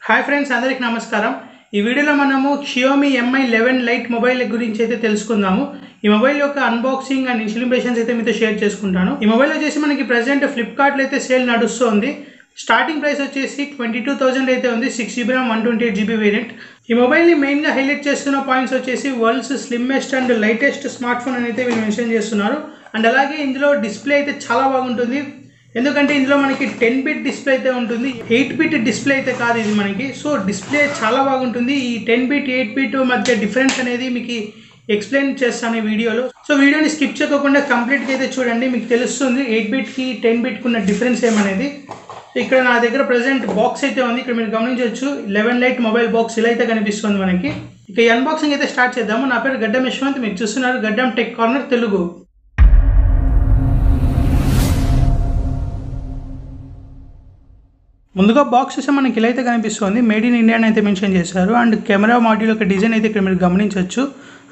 Hi friends, అందరికీ నమస్కారం. ఈ వీడియోలో మనము Xiaomi Mi 11 Lite మొబైల్ గురించి అయితే తెలుసుకుందాము. ఈ మొబైల్ యొక్క అన్బాక్సింగ్ అండ్ ఇనిషియల్ ఇంప్రెషన్స్ అయితే మీతో షేర్ చేసుకుంటాను. ఈ మొబైల్ వచ్చేసి మనకి ప్రెజెంట్ ఫ్లిప్కార్ట్లో అయితే సేల్ నడుస్తుంది. స్టార్టింగ్ ప్రైస్ వచ్చేసి 22,000 అయితే ఉంది. 6GB RAM 128GB variant. ఈ మొబైల్ని మెయిన్గా హైలైట్ చేస్తున్న పాయింట్స్ వచ్చేసి world's slimmest and lightest smart phone అని అయితే వీళ్ళు మెన్షన్ చేస్తున్నారు. అండ్ అలాగే ఇందులో డిస్ప్లే అయితే చాలా బాగుంటుంది. ఎందుకంటే ఇందులో మనకి 10-bit డిస్ప్లే అయితే ఉంటుంది. 8-bit డిస్ప్లే అయితే కాదు ఇది మనకి. సో డిస్ప్లే చాలా బాగుంటుంది. ఈ 10-bit 8-bit మధ్య డిఫరెన్స్ అనేది మీకు ఎక్స్ప్లెయిన్ చేస్తాను ఈ వీడియోలో. సో వీడియోని స్కిప్ చేయకుండా కంప్లీట్గా అయితే చూడండి, మీకు తెలుస్తుంది 8-bitకి 10-bitకి ఉన్న డిఫరెన్స్ ఏమనేది. ఇక్కడ నా దగ్గర ప్రెసెంట్ బాక్స్ అయితే ఉంది. ఇక్కడ మీరు గమనించవచ్చు 11 Lite మొబైల్ బాక్స్ ఇలా అయితే కనిపిస్తుంది మనకి. ఇక ఈ అన్బాక్సింగ్ అయితే స్టార్ట్ చేద్దాము. నా పేరు గడ్డం యశ్వంత్, మీరు చూస్తున్నారు గడ్డం టెక్ కార్నర్ తెలుగు. ముందుగా బాక్స్ చూస్తే మనకి ఇలా అయితే కనిపిస్తుంది. మేడ్ ఇన్ ఇండియా అయితే మెన్షన్ చేశారు. అండ్ కెమెరా మాడ్యూల్ యొక్క డిజైన్ అయితే ఇక్కడ మీరు గమనించవచ్చు.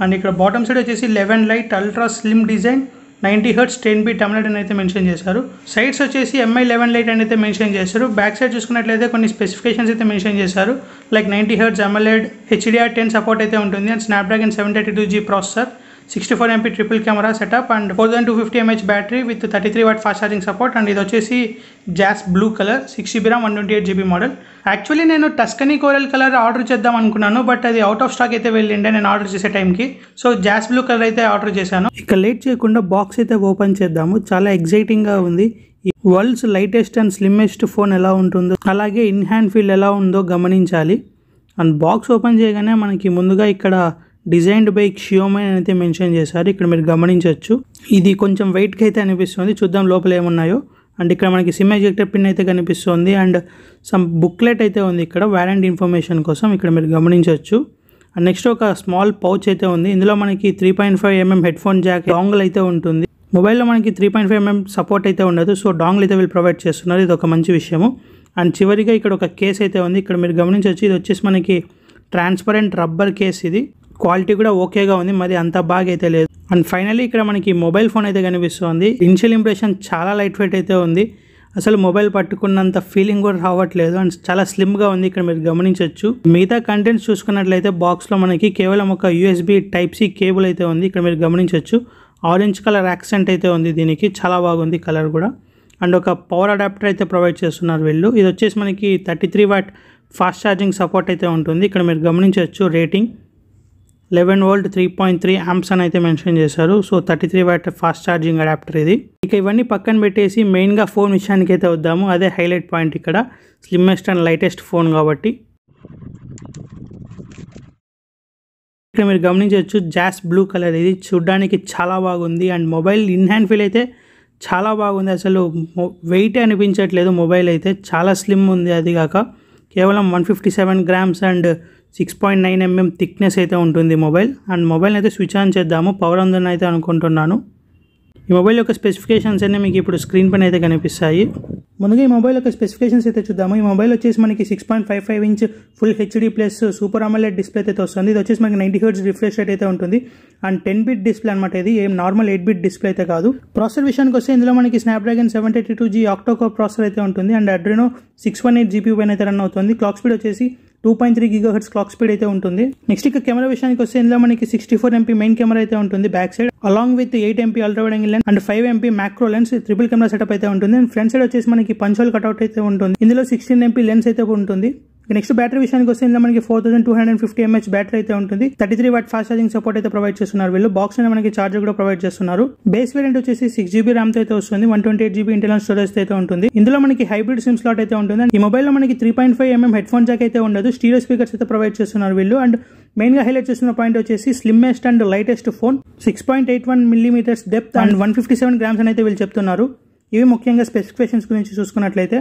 అండ్ ఇక్కడ బాటమ్ సైడ్ వచ్చేసి 11 Lite ultra slim design 90Hz 10-bit AMOLED అని అయితే మెన్షన్ చేశారు. సైడ్స్ వచ్చేసి Mi 11 Lite అని అయితే మెన్షన్ చేశారు. బ్యాక్ సైడ్ చూసుకున్నట్లయితే కొన్ని స్పెసిఫికేషన్స్ అయితే మెన్షన్ చేశారు. Like 90Hz AMOLED, HDR10 support అయితే ఉంటుంది. And Snapdragon 732G processor, 64MP triple camera setup and 4250 mAh battery with 33W fast charging support. And ఇది వచ్చేసి jazz blue colour, 6GB RAM 128GB model. Actually నేను Tuscany coral colour order చేద్దాం అనుకున్నాను, but అది out of stock అయితే వెళ్ళిండే నేను order చేసే టైంకి. సో జాస్ బ్లూ కలర్ అయితే ఆర్డర్ చేశాను. ఇక లేట్ చేయకుండా బాక్స్ అయితే ఓపెన్ చేద్దాము. చాలా ఎగ్జైటింగ్గా ఉంది. World's lightest and slimmest phone ఎలా ఉంటుందో, అలాగే ఇన్ హ్యాండ్ ఫీల్ ఎలా ఉందో గమనించాలి. అండ్ బాక్స్ ఓపెన్ చేయగానే మనకి ముందుగా ఇక్కడ డిజైన్డ్ బై Xiaomi అని అయితే మెన్షన్ చేశారు. ఇక్కడ మీరు గమనించవచ్చు. ఇది కొంచెం వెయిట్కి అయితే అనిపిస్తుంది. చూద్దాం లోపల ఏమున్నాయో. అండ్ ఇక్కడ మనకి సిమ్ ఎజెక్టర్ పిన్ అయితే కనిపిస్తుంది. అండ్ సమ్ బుక్లెట్ అయితే ఉంది ఇక్కడ వారంటీ ఇన్ఫర్మేషన్ కోసం. ఇక్కడ మీరు గమనించవచ్చు. అండ్ నెక్స్ట్ ఒక స్మాల్ పౌచ్ అయితే ఉంది. ఇందులో మనకి 3.5mm head phone Jack dongle అయితే ఉంటుంది. మొబైల్లో మనకి 3.5mm సపోర్ట్ అయితే ఉండదు. సో డాంగిల్ అయితే వీళ్ళు ప్రొవైడ్ చేస్తున్నారు. ఇది ఒక మంచి విషయము. అండ్ చివరిగా ఇక్కడ ఒక కేస్ అయితే ఉంది. ఇక్కడ మీరు గమనించవచ్చు. ఇది వచ్చేసి మనకి ట్రాన్స్పరెంట్ రబ్బర్ కేస్. ఇది క్వాలిటీ కూడా ఓకేగా ఉంది, మరి అంత బాగా అయితే లేదు. అండ్ ఫైనల్లీ ఇక్కడ మనకి మొబైల్ ఫోన్ అయితే కనిపిస్తుంది. ఇనిషియల్ ఇంప్రెషన్ చాలా లైట్ వెయిట్ అయితే ఉంది. అసలు మొబైల్ పట్టుకున్నంత ఫీలింగ్ కూడా రావట్లేదు. అండ్ చాలా స్లిమ్గా ఉంది. ఇక్కడ మీరు గమనించవచ్చు. మిగతా కంటెంట్స్ చూసుకున్నట్లయితే బాక్స్లో మనకి కేవలం ఒక USB Type-C కేబుల్ అయితే ఉంది. ఇక్కడ మీరు గమనించవచ్చు. ఆరెంజ్ కలర్ యాక్సెంట్ అయితే ఉంది దీనికి. చాలా బాగుంది కలర్ కూడా. అండ్ ఒక పవర్ అడాప్టర్ అయితే ప్రొవైడ్ చేస్తున్నారు వీళ్ళు. ఇది వచ్చేసి మనకి 33W ఫాస్ట్ ఛార్జింగ్ సపోర్ట్ అయితే ఉంటుంది. ఇక్కడ మీరు గమనించవచ్చు. రేటింగ్ 11V 3.3 amps అని అయితే మెన్షన్ చేశారు. So 33W fast charging adapter ఇది. ఇక ఇవన్నీ పక్కన పెట్టేసి మెయిన్గా ఫోన్ విషయానికి అయితే వద్దాము. అదే హైలైట్ పాయింట్ ఇక్కడ. స్లిమ్మెస్ట్ అండ్ లైటెస్ట్ ఫోన్ కాబట్టి ఇక్కడ మీరు గమనించవచ్చు. జాస్ బ్లూ కలర్ ఇది చూడడానికి చాలా బాగుంది. And mobile in hand feel అయితే చాలా బాగుంది. అసలు వెయిట్ అనిపించట్లేదు. మొబైల్ అయితే చాలా స్లిమ్ ఉంది. అది కాక కేవలం 157 grams అండ్ 6.9mm థిక్నెస్ అయితే ఉంటుంది మొబైల్. అండ్ మొబైల్ అయితే స్విచ్ ఆన్ చేద్దాము. పవర్ ఉందని అయితే అనుకుంటున్నాను. ఈ మొబైల్ యొక్క స్పెసిఫికేషన్స్ అన్నీ మీకు ఇప్పుడు స్క్రీన్ పైన అయితే కనిపిస్తాయి. ముందుగా ఈ మొబైల్ యొక్క స్పెసిఫికేషన్స్ అయితే చూద్దాము. ఈ మొబైల్ వచ్చేసి మనకి 6.55 inch full HD plus super AMOLED display అయితే వస్తుంది. ఇది వచ్చేసి మనకి 90Hz రిఫ్రెష్ రేట్ అయితే ఉంటుంది. అండ్ 10-bit డిస్ప్లే అనమాట. ఇది ఏం నార్మల్ 8-bit డిస్ప్లే అయితే కాదు. ప్రాసెసర్ విషయానికి వస్తే ఇందులో మనకి Snapdragon 732G ఆక్టో-కోర్ ప్రాసెసర్ అయితే ఉంటుంది. అండ్ Adreno 618 GPU పైన అయితే రన్ అవుతుంది. క్లాక్ స్పీడ్ వచ్చేసి 2.3 GHz క్లాక్ స్పీడ్ అయితే ఉంటుంది. నెక్స్ట్ ఇక కెమెరా విషయానికి వస్తే ఇందులో మనకి 64MP మెయిన్ కెమెరా అయితే ఉంటుంది back side, along with 8MP ultra wide angle lens and 5MP macro lens triple camera setup అయితే ఉంటుంది. అండ్ ఫ్రంట్ సైడ్ వచ్చేసి మనకి పంచ్ హోల్ కట్అవుట్ అయితే ఉంటుంది. ఇందులో 16MP లెన్స్ అయితే ఉంటుంది. నెక్స్ట్ బ్యాటరీ విషయానికి వస్తే ఇందులో మనకి 4250 mAh బ్యాటరీ అయితే ఉంటుంది. 33W ఫాస్ట్ ఛార్జింగ్ సపోర్ట్ అయితే ప్రొవైడ్ చేస్తున్నారు వీళ్ళు. బాక్స్ లో మనకి చార్జర్ కూడా ప్రొవైడ్ చేస్తున్నారు. బేస్ వేరియంట్ వచ్చేసి 6GB RAM తో అయితే వస్తుంది. 128GB ఇంటర్నల్ స్టోరేజ్ అయితే ఉంటుంది. ఇందులో మనకి హైబ్రిడ్ సిమ్ స్లాట్ అయితే ఉంటుంది. ఈ మొబైల్ లో మనకి 3.5mm హెడ్ ఫోన్ జాక్ అయితే ఉండదు. స్టీరియో స్పీకర్స్ అయితే ప్రొవైడ్ చేస్తున్నారు వీళ్ళు. అండ్ మెయిన్ గా హైలైట్ చేస్తున్న పాయింట్ వచ్చేసి slimmest and lightest phone, 6.81mm depth and 157 grams అని అయితే వీళ్ళు చెప్తున్నారు. ఇవి ముఖ్యంగా స్పెసిఫికేషన్స్ గురించి చూసుకున్నట్లయితే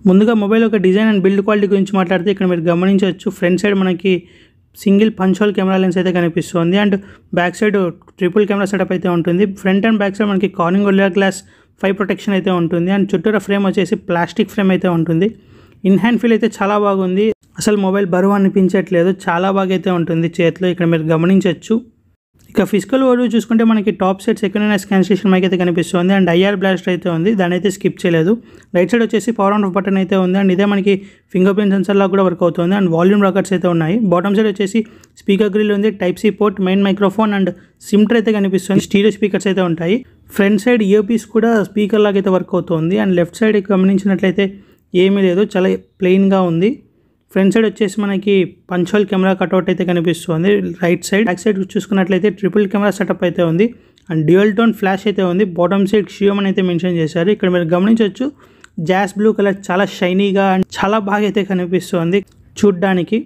ముందుగా మొబైల్ యొక్క డిజైన్ అండ్ బిల్డ్ క్వాలిటీ గురించి మాట్లాడితే ఇక్కడ మీరు గమనించవచ్చు. ఫ్రంట్ సైడ్ మనకి single punch hole camera lens అయితే కనిపిస్తుంది. And back side triple camera setup అయితే ఉంటుంది. ఫ్రంట్ అండ్ బ్యాక్ సైడ్ మనకి కార్నింగ్ గొరిల్లా గ్లాస్ 5 ప్రొటెక్షన్ అయితే ఉంటుంది. అండ్ చుట్టూరా ఫ్రేమ్ వచ్చేసి ప్లాస్టిక్ ఫ్రేమ్ అయితే ఉంటుంది. ఇన్ హ్యాండ్ ఫీల్ అయితే చాలా బాగుంది. అసలు మొబైల్ బరువు అనిపించట్లేదు. చాలా బాగా అయితే ఉంటుంది చేతిలో. ఇక్కడ మీరు గమనించవచ్చు. ఇక ఫిజికల్ ఓవర్వ్యూ చూసుకుంటే మనకి top side second scan station mic అయితే కనిపిస్తుంది అండ్ ఐఆర్ బ్లాస్టర్ అయితే ఉంది, దాని అయితే స్కిప్ చేయలేదు. రైట్ సైడ్ వచ్చేసి పవర్ ఆన్ ఆఫ్ బటన్ అయితే ఉంది అండ్ ఇదే మనకి ఫింగర్ ప్రింట్ సెన్సర్ లాగా కూడా వర్క్ అవుతుంది అండ్ వాల్యూమ్ రాకర్స్ అయితే ఉన్నాయి. బాటమ్ సైడ్ వచ్చేసి స్పీకర్ గ్రిల్ ఉంది, type C port, main microphone and SIM tray అయితే కనిపిస్తుంది. స్టీరియో స్పీకర్స్ అయితే ఉంటాయి. ఫ్రంట్ సైడ్ ఇయర్ పీస్ కూడా స్పీకర్ లాగా అయితే వర్క్ అవుతుంది అండ్ లెఫ్ట్ సైడ్ గమనించినట్లయితే ఏమీ లేదు, చాలా ప్లెయిన్గా ఉంది. ఫ్రంట్ సైడ్ వచ్చేసి మనకి పంచోల్ కెమెరా కట్అవుట్ అయితే కనిపిస్తుంది. రైట్ సైడ్ బ్యాక్ సైడ్ చూసుకున్నట్లయితే ట్రిపుల్ కెమెరా సెటప్ అయితే ఉంది అండ్ డ్యూయల్ టోన్ ఫ్లాష్ అయితే ఉంది. బాటమ్ సైడ్ షియోమ్ అని అయితే మెన్షన్ చేశారు. ఇక్కడ మీరు గమనించవచ్చు జాస్ బ్లూ కలర్ చాలా షైనీగా అండ్ చాలా బాగా అయితే కనిపిస్తుంది చూడ్డానికి.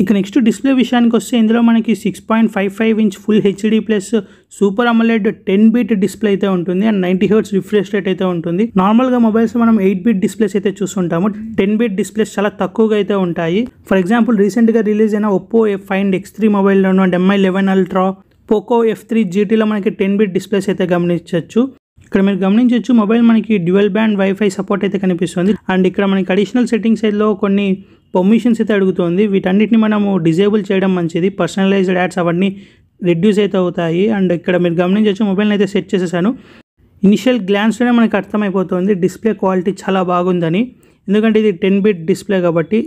ఇక నెక్స్ట్ డిస్ప్లే విషయానికి వస్తే ఇందులో మనకి 6.55 inch full HD plus super AMOLED 10 bit display అయితే ఉంటుంది అండ్ 90 హెర్ట్జ్ రిఫ్రెష్ రేట్ అయితే ఉంటుంది. నార్మల్గా మొబైల్స్ మనం 8 బిట్ డిస్ప్లేస్ అయితే చూస్తుంటాము, 10 బిట్ డిస్ప్లేస్ చాలా తక్కువగా అయితే ఉంటాయి. ఫర్ ఎగ్జాంపుల్ రీసెంట్గా రిలీజ్ అయిన ఒప్పో Find X3 మొబైల్లోనూ and MI 11 ultra, Poco F3 GTలో మనకి 10 బిట్ డిస్ప్లేస్ అయితే గమనించవచ్చు. ఇక్కడ మీరు గమనించవచ్చు మొబైల్ మనకి డ్యూయల్ బ్యాండ్ వైఫై సపోర్ట్ అయితే కనిపిస్తుంది అండ్ ఇక్కడ మనకి అడిషనల్ సెట్టింగ్స్ లో కొన్ని పర్మిషన్స్ అయితే అడుగుతుంది. వీటన్నిటిని మనము డిజేబుల్ చేయడం మంచిది. పర్సనలైజ్డ్ యాడ్స్ అవన్నీ రెడ్యూస్ అయితే అవుతాయి అండ్ ఇక్కడ మీరు గమనించవచ్చు మొబైల్ని అయితే సెట్ చేసేసాను. ఇనిషియల్ గ్లాన్స్లోనే మనకు అర్థమైపోతుంది డిస్ప్లే క్వాలిటీ చాలా బాగుందని, ఎందుకంటే ఇది 10 బిట్ డిస్ప్లే కాబట్టి.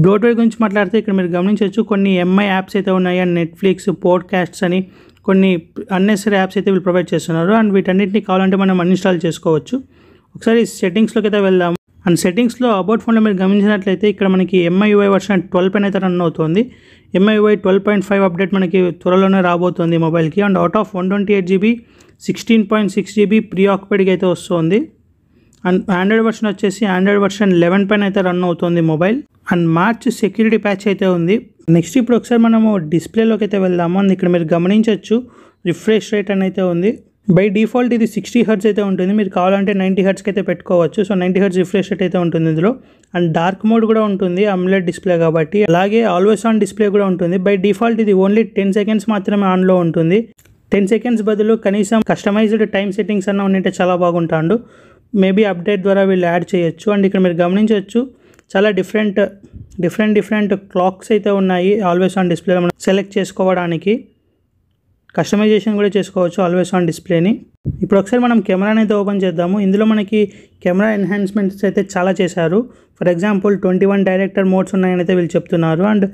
బ్లోట్వేర్ గురించి మాట్లాడితే ఇక్కడ మీరు గమనించవచ్చు కొన్ని MI యాప్స్ అయితే ఉన్నాయి అండ్ నెట్ఫ్లిక్స్, పోడ్కాస్ట్స్ అని కొన్ని అన్నెసరీ యాప్స్ అయితే వీళ్ళు ప్రొవైడ్ చేస్తున్నారు అండ్ వీటన్నిటిని కావాలంటే మనం అన్ఇన్స్టాల్ చేసుకోవచ్చు. ఒకసారి సెట్టింగ్స్లోకి అయితే వెళ్దాము అండ్ సెట్టింగ్స్లో అబౌట్ ఫోన్లో మీరు గమనించినట్లయితే ఇక్కడ మనకి MIUI వర్షన్ 12 పైన అయితే రన్ అవుతుంది. MIUI 12.5 అప్డేట్ మనకి త్వరలోనే రాబోతుంది మొబైల్కి and out of 128GB 16.6GB ప్రీ ఆక్యుపైడ్గా అయితే వస్తుంది అండ్ ఆండ్రాయిడ్ వర్షన్ వచ్చేసి ఆండ్రాయిడ్ వర్షన్ 11 పైన అయితే రన్ అవుతుంది mobile and March security patch అయితే ఉంది. నెక్స్ట్ ఇప్పుడు ఒకసారి మనము డిస్ప్లేలోకి అయితే వెళ్దాము అండ్ ఇక్కడ మీరు గమనించవచ్చు రిఫ్రెష్ రేట్ అని అయితే ఉంది. బై డిఫాల్ట్ ఇది 60 హెర్ట్జ్ అయితే ఉంటుంది, మీరు కావాలంటే 90 హెర్ట్జ్కి అయితే పెట్టుకోవచ్చు. సో 90 హెర్ట్జ్ రిఫ్రెష్ రేట్ అయితే ఉంటుంది ఇందులో అండ్ డార్క్ మోడ్ కూడా ఉంటుంది అమ్లెడ్ డిస్ప్లే కాబట్టి. అలాగే ఆల్వేస్ ఆన్ డిస్ప్లే కూడా ఉంటుంది. బై డిఫాల్ట్ ఇది ఓన్లీ 10 సెకండ్స్ మాత్రమే ఆన్లో ఉంటుంది. 10 సెకండ్స్ బదులు కనీసం కస్టమైజ్డ్ టైం సెట్టింగ్స్ అన్న ఉంటే చాలా బాగుంటాడు. మేబీ అప్డేట్ ద్వారా వీళ్ళు యాడ్ చేయొచ్చు అండ్ ఇక్కడ మీరు గమనించవచ్చు చాలా డిఫరెంట్ క్లాక్స్ అయితే ఉన్నాయి ఆల్వేస్ ఆన్ డిస్ప్లేలో మనం సెలెక్ట్ చేసుకోవడానికి. కస్టమైజేషన్ కూడా చేసుకోవచ్చు ఆల్వేస్ ఆన్ డిస్ప్లేని. ఇప్పుడు ఒకసారి మనం కెమెరాని అయితే ఓపెన్ చేద్దాము. ఇందులో మనకి కెమెరా ఎన్హాన్స్మెంట్స్ అయితే చాలా చేశారు. ఫర్ ఎగ్జాంపుల్ 21 డైరెక్టర్ మోడ్స్ ఉన్నాయని అయితే వీళ్ళు చెప్తున్నారు అండ్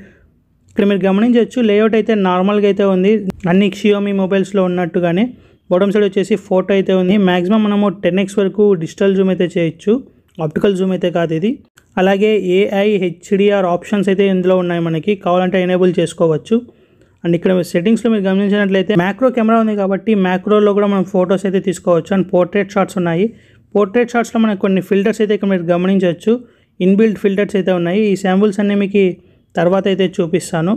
ఇక్కడ మీరు గమనించవచ్చు లేఅవుట్ అయితే నార్మల్గా అయితే ఉంది అన్ని Xiaomi మొబైల్స్లో ఉన్నట్టుగానే. బాటమ్ సైడ్ వచ్చేసి ఫోటో అయితే ఉంది. మ్యాక్సిమం మనము 10x వరకు డిజిటల్ జూమ్ అయితే చేయొచ్చు, ఆప్టికల్ జూమ్ అయితే కాదు ఇది. అలాగే AI HDR ఆప్షన్స్ అయితే ఇందులో ఉన్నాయి, మనకి కావాలంటే ఎనేబుల్ చేసుకోవచ్చు. అండ్ ఇక్కడ సెట్టింగ్స్లో మీరు గమనించినట్లయితే మ్యాక్రో కెమెరా ఉంది కాబట్టి మ్యాక్రోలో కూడా మనం ఫొటోస్ అయితే తీసుకోవచ్చు అండ్ పోర్ట్రేట్ షాట్స్ ఉన్నాయి. పోర్ట్రేట్ షాట్స్లో మనకు కొన్ని ఫిల్టర్స్ అయితే ఇక్కడ మీరు గమనించవచ్చు, ఇన్బిల్ట్ ఫిల్టర్స్ అయితే ఉన్నాయి. ఈ శాంపుల్స్ అన్నీ మీకు తర్వాత అయితే చూపిస్తాను.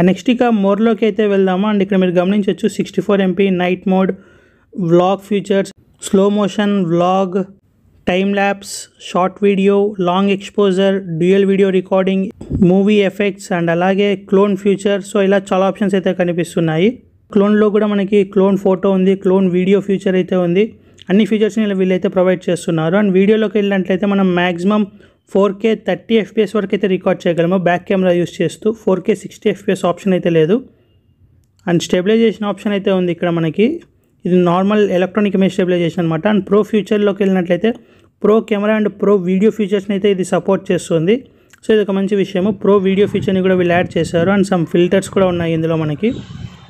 నెక్స్ట్ ఇక మోర్లోకి అయితే వెళ్దాము అండ్ ఇక్కడ మీరు గమనించవచ్చు 64 MP night mode, vlog features, slow motion vlog, time lapse, short video, long exposure, dual video recording, movie effects and అలాగే క్లోన్ ఫ్యూచర్. సో ఇలా చాలా ఆప్షన్స్ అయితే కనిపిస్తున్నాయి. క్లోన్లో కూడా మనకి క్లోన్ ఫోటో ఉంది, క్లోన్ వీడియో ఫ్యూచర్ అయితే ఉంది. అన్ని ఫీచర్స్ని వీళ్ళైతే ప్రొవైడ్ చేస్తున్నారు అండ్ వీడియోలోకి వెళ్ళినట్లయితే మనం మ్యాక్సిమం 4K 30 FPS వరకు అయితే రికార్డ్ చేయగలము బ్యాక్ కెమెరా యూస్ చేస్తూ. 4K 60 FPS ఆప్షన్ అయితే లేదు అండ్ స్టెబిలైజేషన్ ఆప్షన్ అయితే ఉంది ఇక్కడ మనకి. ఇది నార్మల్ ఎలక్ట్రానిక్ ఇమేజ్ స్టెబిలైజేషన్ అనమాట. అండ్ ప్రో ఫ్యూచర్లోకి వెళ్ళినట్లయితే pro camera and pro video ఫీచర్స్ని అయితే ఇది సపోర్ట్ చేస్తుంది. సో ఇది ఒక మంచి విషయము. ప్రో వీడియో ఫీచర్ని కూడా వీళ్ళు యాడ్ చేశారు అండ్ సమ్ ఫిల్టర్స్ కూడా ఉన్నాయి ఇందులో మనకి.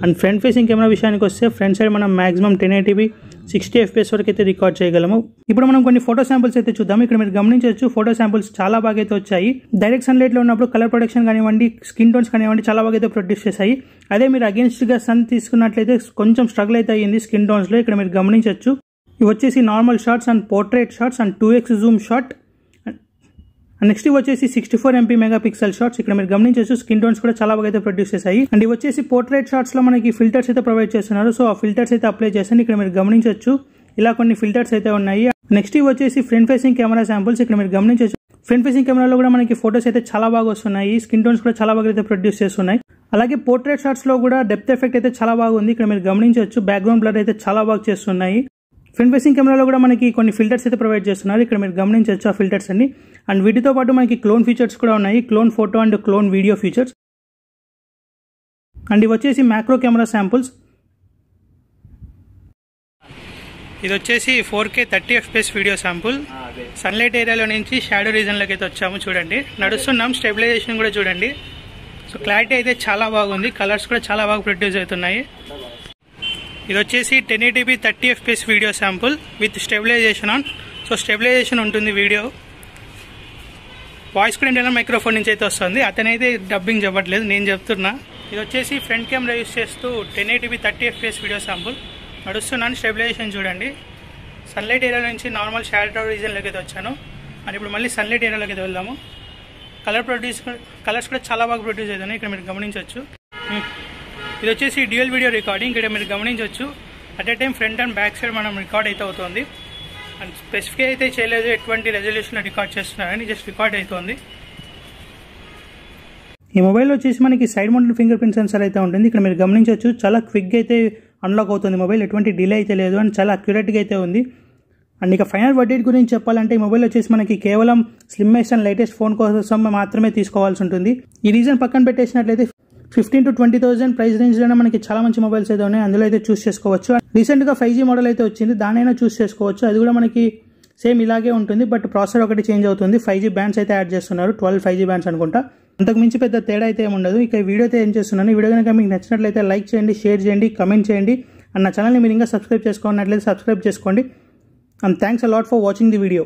అండ్ ఫ్రంట్ ఫేసింగ్ కెమెరా విషయానికి వస్తే ఫ్రంట్ సైడ్ మనం మాక్సిమం 1080p 60 FPS వరకు అయితే రికార్డ్ చేయగలము. ఇప్పుడు మనం కొన్ని ఫోటో శాంపుల్స్ అయితే చూద్దాం. ఇక్కడ మీరు గమనించవచ్చు ఫోటో శాంపుల్స్ చాలా బాగా అయితే వచ్చాయి. డైరెక్ట్ సన్లైట్లో ఉన్నప్పుడు కలర్ ప్రొడక్షన్ కానివ్వండి, స్కిన్ టోన్స్ కానివ్వండి చాలా బాగా అయితే ప్రొడ్యూస్ చేశాయి. అదే మీరు అగేన్స్ట్గా సన్ తీసుకున్నట్లయితే కొంచెం స్ట్రగుల్ అయితే అయ్యింది స్కిన్ టోన్స్లో. ఇక్కడ మీరు గమనించవచ్చు ఇవి వచ్చేసి normal shots and portrait shots and 2x zoom shot. And next ఇవి వచ్చేసి 64 MP మెగాపిక్సెల్ షాట్స్. ఇక్కడ మీరు గమనించవచ్చు స్కిన్ టోన్స్ కూడా చాలా బాగా అయితే ప్రొడ్యూస్ చేశాయి. అండ్ ఇవి వచ్చేసి పోర్ట్రేట్ షాట్స్ లో మనకి ఫిల్టర్స్ అయితే ప్రొవైడ్ చేస్తున్నారు. సో ఆ ఫిల్టర్స్ అయితే అప్లై చేస్తాను. ఇక్కడ మీరు గమనించవచ్చు ఇలా కొన్ని ఫిల్టర్స్ అయితే ఉన్నాయి. నెక్స్ట్ ఇవి వచ్చేసి ఫ్రంట్ ఫేసింగ్ కెమెరా శాంపుల్స్. ఇక్కడ మీరు గమనించవచ్చు ఫ్రంట్ ఫేసింగ్ కెమెరాలో కూడా మనకి ఫోటోస్ అయితే చాలా బాగా వస్తున్నాయి. స్కిన్ టోన్స్ కూడా చాలా బాగా అయితే ప్రొడ్యూస్ చేస్తున్నాయి. అలాగే పోర్ట్రేట్ షాట్స్ లో కూడా డెప్త్ ఎఫెక్ట్ అయితే చాలా బాగుంది. ఇక్కడ మీరు గమనించవచ్చు బ్యాక్గ్రౌండ్ బ్లర్ అయితే చాలా బాగా చేస్తున్నాయి. ఫ్రంట్ ఫేసింగ్ కెమెరాలో కూడా మనకి కొన్ని ఫిల్టర్స్ అయితే ప్రొవైడ్ చేస్తున్నారు. ఇక్కడ మీరు గమనించవచ్చు ఆ ఫిల్టర్స్ అన్ని. అండ్ వీటితో పాటు మనకి క్లోన్ ఫీచర్స్ కూడా ఉన్నాయి, clone photo and clone video features. And ఇవి వచ్చేసి మ్యాక్రో కెమెరా శాంపుల్స్. ఇది వచ్చేసి 4K 30 FPS video sample. Sunlight ఏరియాలో నుంచి షాడో రీజన్లోకి అయితే వచ్చాము. చూడండి నడుస్తున్నాం. స్టెబిలైజేషన్ కూడా చూడండి. సో క్లారిటీ అయితే చాలా బాగుంది. కలర్స్ కూడా చాలా బాగా ప్రొడ్యూస్ అవుతున్నాయి. ఇది వచ్చేసి 1080p 30 FPS video sample with stabilisation on. So stabilisation ఉంటుంది వీడియో. వాయిస్ కూడా ఇంటర్నల్ మైక్రోఫోన్ నుంచి అయితే వస్తుంది. అతనైతే డబ్బింగ్ చెప్పట్లేదు, నేను చెప్తున్నా. ఇది వచ్చేసి ఫ్రంట్ కెమెరా యూస్ చేస్తూ 1080p 30 FPS వీడియో శాంపుల్. నడుస్తున్నాను. స్టెబిలైజేషన్ చూడండి. సన్లైట్ ఏరియా నుంచి నార్మల్ షాడో రీజన్లోకి అయితే వచ్చాను. అని ఇప్పుడు మళ్ళీ సన్లైట్ ఏరియాలోకి అయితే వెళ్దాము. కలర్స్ కూడా చాలా బాగా ప్రొడ్యూస్ అవుతున్నాయి. ఇక్కడ మీరు గమనించవచ్చు. ఇది వచ్చేసి డ్యూయల్ వీడియో రికార్డింగ్. ఇక్కడ మీరు గమనించవచ్చు. At a time front and back side మనం రికార్డ్ అయితే అవుతుంది. అండ్ స్పెసిఫిక్ అయితే చేయలేదు ఎటువంటి రెజల్యూషన్లో రికార్డ్ చేస్తున్నారని, జస్ట్ రికార్డ్ అవుతుంది. ఈ మొబైల్ వచ్చేసి మనకి side mounted finger print sensor అయితే ఉంటుంది. ఇక్కడ మీరు గమనించవచ్చు. చాలా క్విక్గా అయితే అన్లాక్ అవుతుంది మొబైల్. ఎటువంటి డిలే అయితే లేదు అండ్ చాలా అక్యురేట్గా అయితే ఉంది. అండ్ ఇక ఫైనల్ వర్డిక్ట్ గురించి చెప్పాలంటే ఈ మొబైల్ వచ్చేసి మనకి కేవలం స్లిమ్మెస్ట్ అండ్ లేటెస్ట్ ఫోన్ కోసం మాత్రమే తీసుకోవాల్సి ఉంటుంది. ఈ రీజన్ పక్కన పెట్టేసినట్లయితే 15,000 to 20,000 ప్రైస్ రేంజ్లోనే మనకి చాలా మంచి మొబైల్స్ అయితే ఉన్నాయి. అందులో అయితే చూస్ చేసుకోవచ్చు. రీసెంట్గా 5G మోడల్ అయితే వచ్చింది. దానైనా చూస్ చేసుకోవచ్చు. అది కూడా మనకి సేమ్ ఇలాగే ఉంటుంది. బట్ ప్రాసెసర్ ఒకటి చేంజ్ అవుతుంది. 5G బ్యాండ్స్ అయితే యాడ్ చేస్తున్నారు. 12 5G బ్యాండ్స్ అనుకుంటా. అంతకు మించి పెద్ద తేడా అయితే ఏముండదు. ఇక వీడియో అయితే ఏం చేస్తున్నాను. ఈ వీడియో కనుక మీకు నచ్చినట్లయితే లైక్ చేయండి, షేర్ చేయండి, కమెంట్ చేయండి. అండ్ నా ఛానల్ని మీరు ఇంకా సబ్స్క్రైబ్ చేసుకున్నట్లయితే సబ్స్క్రైబ్ చేసుకోండి. And thanks a lot for watching the video.